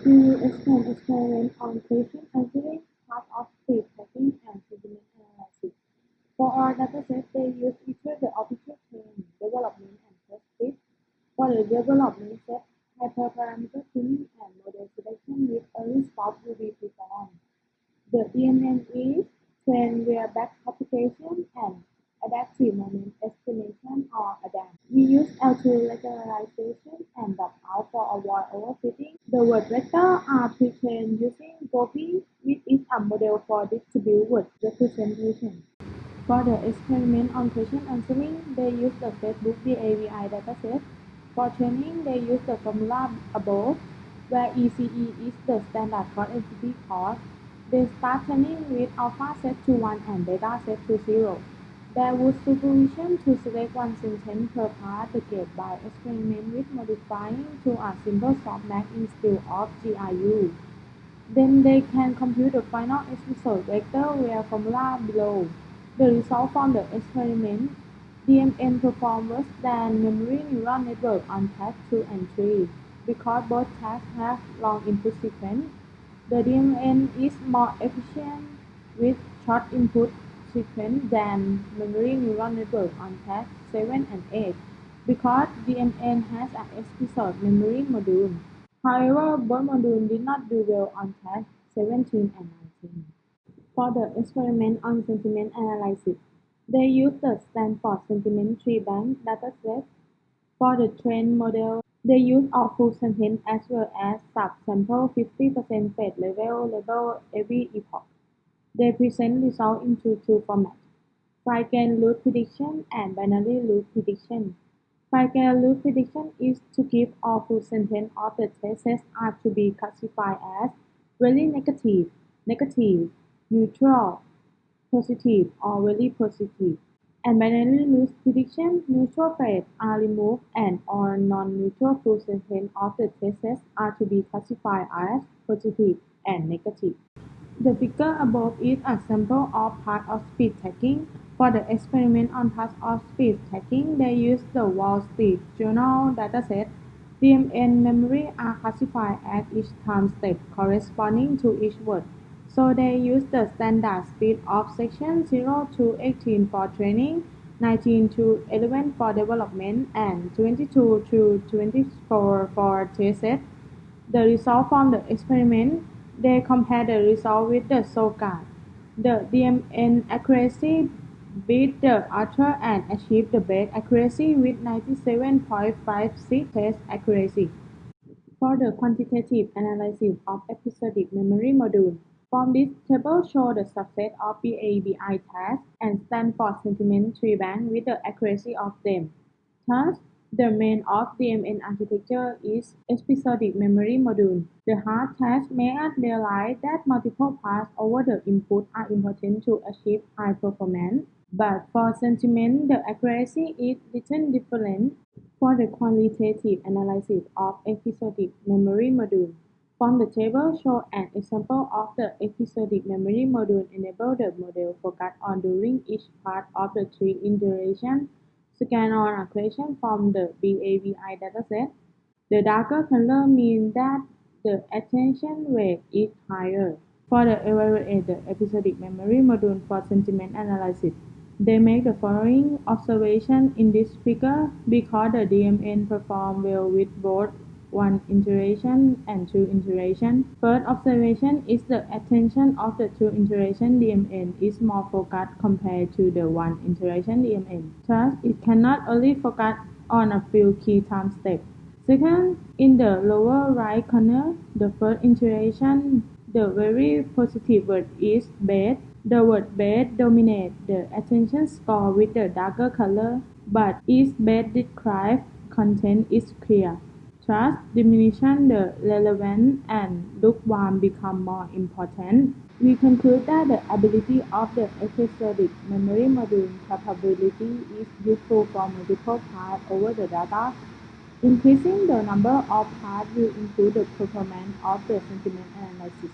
We will explain experiment on question answering, part of speed tracking, and sentiment analysis. For our dataset, they use either the official train, development, and test fit. For the development set, hyperparameter tuning and model selection with early stop will be performed. The DMN is trained via back propagation and adaptive moment estimation or ADAM. We use L2 and drop out for avoid overfitting. The word vector are pre-trained using Gopi, which is a model for distributed word representation. For the experiment on question answering, they use the Facebook DAVI dataset. For training, they use the formula above, where ECE is the standard cross-entity cost. They start training with alpha set to 1 and beta set to 0. There was supervision to select one sentence per part the gate by experiment with modifying to a simple softmax instead of GRU. Then they can compute the final result vector via formula below. The result from the experiment, DMN perform worse than memory neural network on task 2 and 3 because both tasks have long input sequence. The DMN is more efficient with short input sequence than memory neural network on task 7 and 8 because DMN has an explicit memory module. However, both modules did not do well on task 17 and 19. For the experiment on sentiment analysis, they used the Stanford Sentiment Tree Bank dataset. For the trained model, they used all full sentence as well as subsample 50% fate level label every epoch. They present results into two formats: Freigen loop prediction and binary loop prediction. Freigen loop prediction is to give all full sentence of the test sets are to be classified as very negative, negative, neutral, positive, or very positive. And binary loop prediction, neutral phase are removed and all non-neutral full sentence of the test sets are to be classified as positive and negative. The figure above is a sample of part of speed tracking. For the experiment on part of speed tracking, they used the Wall Street Journal dataset. DMN memory are classified as each time step corresponding to each word. So they use the standard speed of section 0 to 18 for training, 19 to 11 for development, and 22 to 24 for test set. The result from the experiment, they compare the result with the SOCAD. The DMN accuracy beat the author and achieved the best accuracy with 97.56 test accuracy. For the quantitative analysis of episodic memory module, from this table show the subset of BABI tasks and Stanford Sentiment Tree Bank with the accuracy of them. Thus, the main of DMN architecture is episodic memory module. The hard task make us realize that multiple paths over the input are important to achieve high performance. But for sentiment, the accuracy is little different. For the qualitative analysis of episodic memory module, from the table show an example of the episodic memory module enable the model focus on during each part of the tree iteration. Scan on a question from the BABI dataset. The darker color means that the attention rate is higher. For the evaluate the episodic memory module for sentiment analysis, they make the following observation in this figure because the DMN perform well with both one iteration and two iteration. First observation is the attention of the two iteration DMN is more focused compared to the one iteration DMN. Thus, it cannot only focus on a few key time steps. Second, in the lower right corner, the first iteration, the very positive word is bad. The word bad dominates the attention score with the darker color, but its bad described content is clear. Thus, diminution the relevance and lukewarm become more important. We conclude that the ability of the episodic memory module capability is useful for multiple paths over the data. Increasing the number of paths will improve the performance of the sentiment analysis.